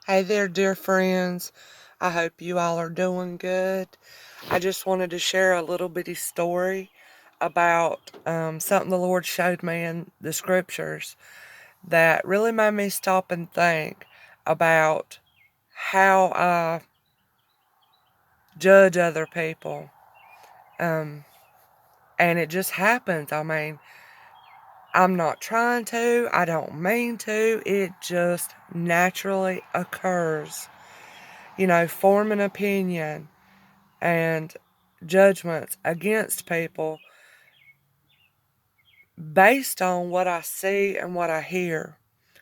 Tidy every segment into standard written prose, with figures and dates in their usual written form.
Hey there, dear friends. I hope you all are doing good. I just wanted to share a little bitty story about something the Lord showed me in the scriptures that really made me stop and think about how I judge other people. Um, and it just happens. I mean, I'm not trying to, I don't mean to, it just naturally occurs. Form an opinion and judgments against people based on what I see and what I hear,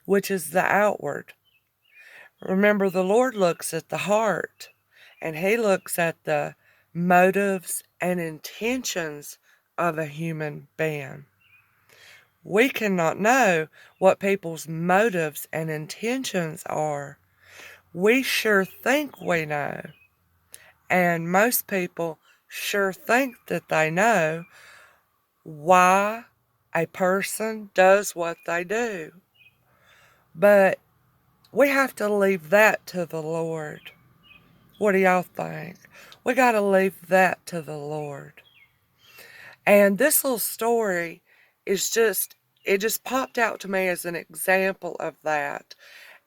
which is the outward. Remember, the Lord looks at the heart, and He looks at the motives and intentions of a human being. We cannot know what people's motives and intentions are. We sure think we know, and most people sure think that they know why a person does what they do. But we have to leave that to the Lord. What do y'all think? We got to leave that to the Lord. And this little story it just popped out to me as an example of that.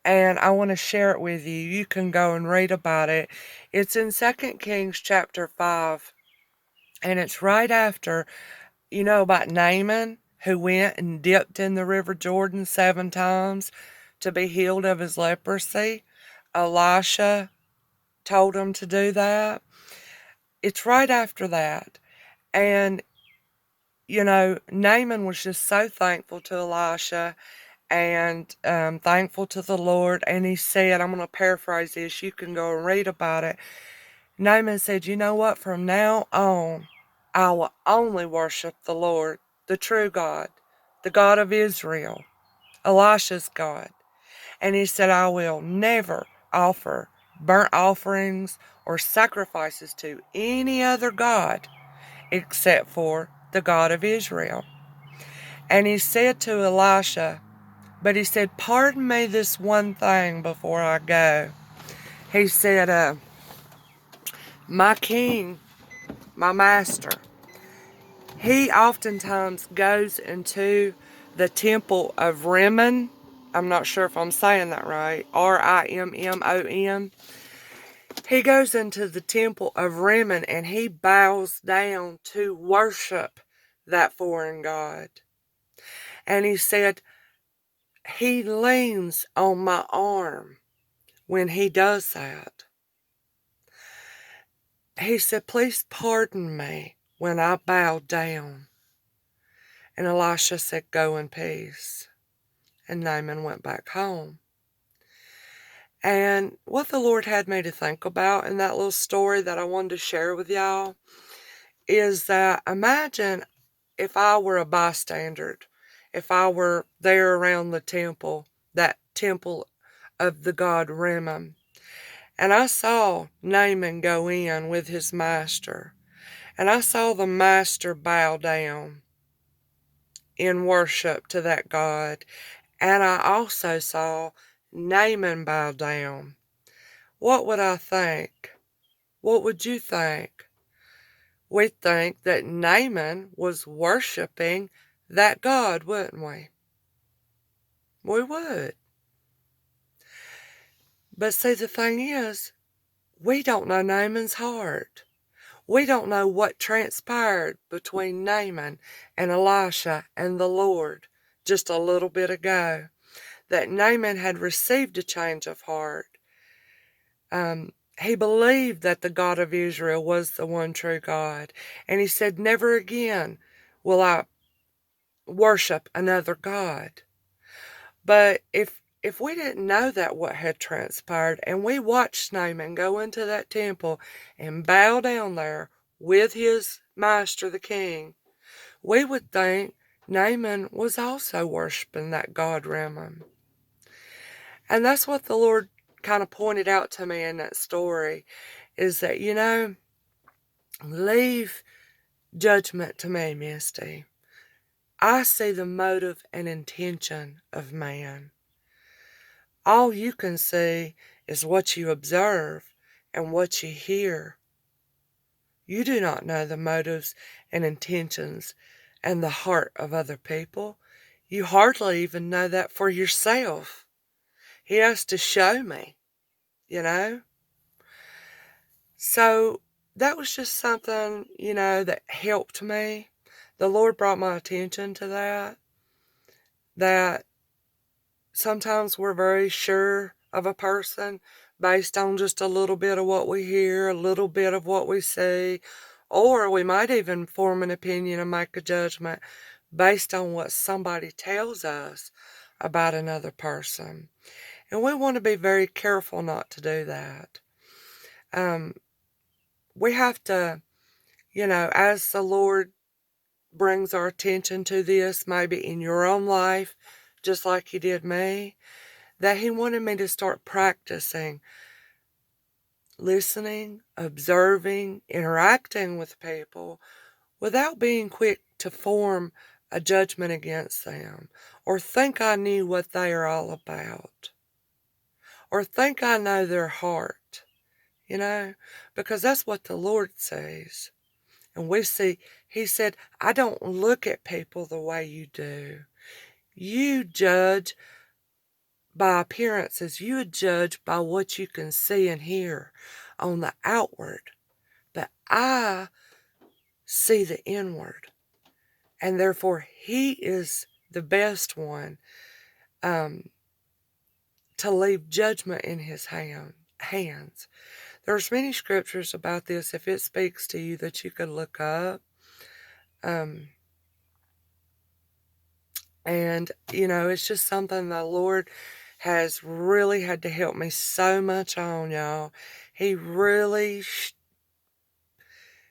And I want to share it with you. You can go and read about it. It's in 2 Kings chapter 5. And it's right after, about Naaman, who went and dipped in the River Jordan 7 times to be healed of his leprosy. Elisha told him to do that. It's right after that. And, Naaman was just so thankful to Elisha and thankful to the Lord. And he said, I'm going to paraphrase this, you can go and read about it. Naaman said, you know what, from now on, I will only worship the Lord, the true God, the God of Israel, Elisha's God. And he said, I will never offer burnt offerings or sacrifices to any other God except for the God of Israel. And he said to Elisha, but he said, pardon me this one thing before I go. He said, my king, my master, he oftentimes goes into the temple of Rimmon. I'm not sure if I'm saying that right. Rimmon. He goes into the temple of Rimmon and he bows down to worship that foreign god. And he said, he leans on my arm when he does that. He said, please pardon me when I bow down. And Elisha said, go in peace. And Naaman went back home. And what the Lord had me to think about in that little story that I wanted to share with y'all is that imagine if I were a bystander, if I were there around the temple, that temple of the god Rimmon, and I saw Naaman go in with his master, and I saw the master bow down in worship to that god, and I also saw Naaman bow down. What would I think? What would you think? We'd think that Naaman was worshiping that god, wouldn't we? We would. But see, the thing is, we don't know Naaman's heart. We don't know what transpired between Naaman and Elisha and the Lord just a little bit ago. That Naaman had received a change of heart. He believed that the God of Israel was the one true God. And he said, never again will I worship another God. But if we didn't know that what had transpired, and we watched Naaman go into that temple and bow down there with his master, the king, we would think Naaman was also worshiping that god Rimmon. And that's what the Lord kind of pointed out to me in that story, is that, leave judgment to me, Misty. I see the motive and intention of man. All you can see is what you observe and what you hear. You do not know the motives and intentions and the heart of other people. You hardly even know that for yourself. He has to show me, you know? So that was just something, that helped me. The Lord brought my attention to that sometimes we're very sure of a person based on just a little bit of what we hear, a little bit of what we see, or we might even form an opinion and make a judgment based on what somebody tells us about another person. And we want to be very careful not to do that. We have to, as the Lord brings our attention to this, maybe in your own life, just like He did me, that He wanted me to start practicing listening, observing, interacting with people without being quick to form a judgment against them or think I knew what they are all about or think I know their heart, because that's what the Lord says. And we see, He said, I don't look at people the way you do. You judge by appearances. You judge by what you can see and hear on the outward. But I see the inward. And therefore, He is the best one to leave judgment in His hands. There's many scriptures about this, if it speaks to you, that you could look up. And, it's just something the Lord has really had to help me so much on, y'all. He really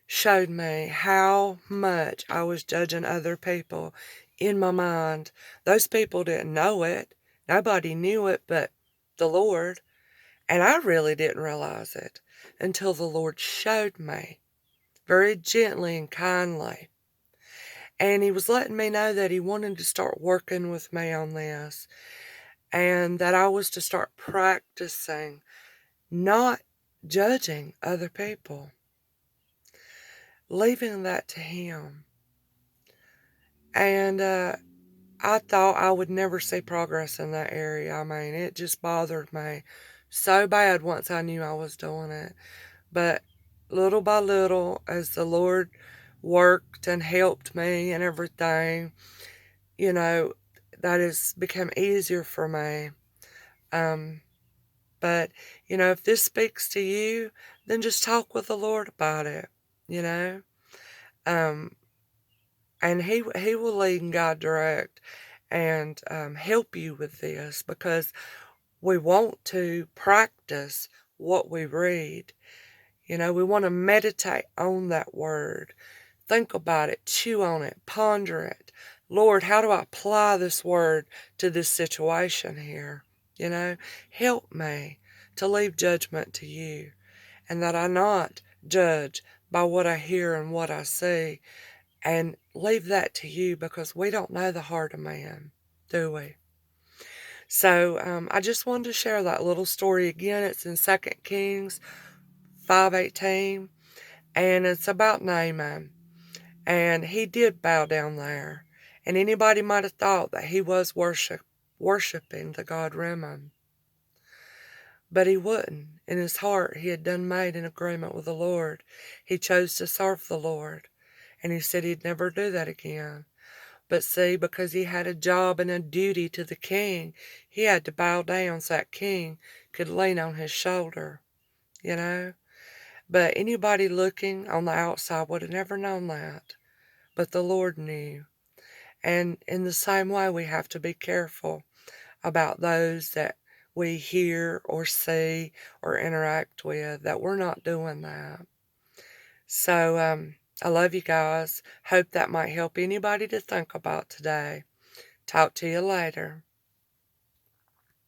showed me how much I was judging other people in my mind. Those people didn't know it. Nobody knew it but the Lord. And I really didn't realize it until the Lord showed me very gently and kindly. And He was letting me know that He wanted to start working with me on this and that I was to start practicing not judging other people, leaving that to Him. And I thought I would never see progress in that area. I mean, it just bothered me so bad once I knew I was doing it. But little by little, as the Lord worked and helped me and everything, that has become easier for me. But, if this speaks to you, then just talk with the Lord about it, and He will lead and guide direct and help you with this, because we want to practice what we read. We want to meditate on that word. Think about it, chew on it, ponder it. Lord, how do I apply this word to this situation here? Help me to leave judgment to you, and that I not judge by what I hear and what I see, and leave that to you, because we don't know the heart of man, do we? So I just wanted to share that little story again. It's in 2 Kings 5:18, and it's about Naaman. And he did bow down there. And anybody might have thought that he was worshiping the god Rimmon. But he wouldn't. In his heart, he had done made an agreement with the Lord. He chose to serve the Lord. And he said he'd never do that again. But see, because he had a job and a duty to the king, he had to bow down so that king could lean on his shoulder, But anybody looking on the outside would have never known that. But the Lord knew. And in the same way, we have to be careful about those that we hear or see or interact with, that we're not doing that. So I love you guys. Hope that might help anybody to think about today. Talk to you later.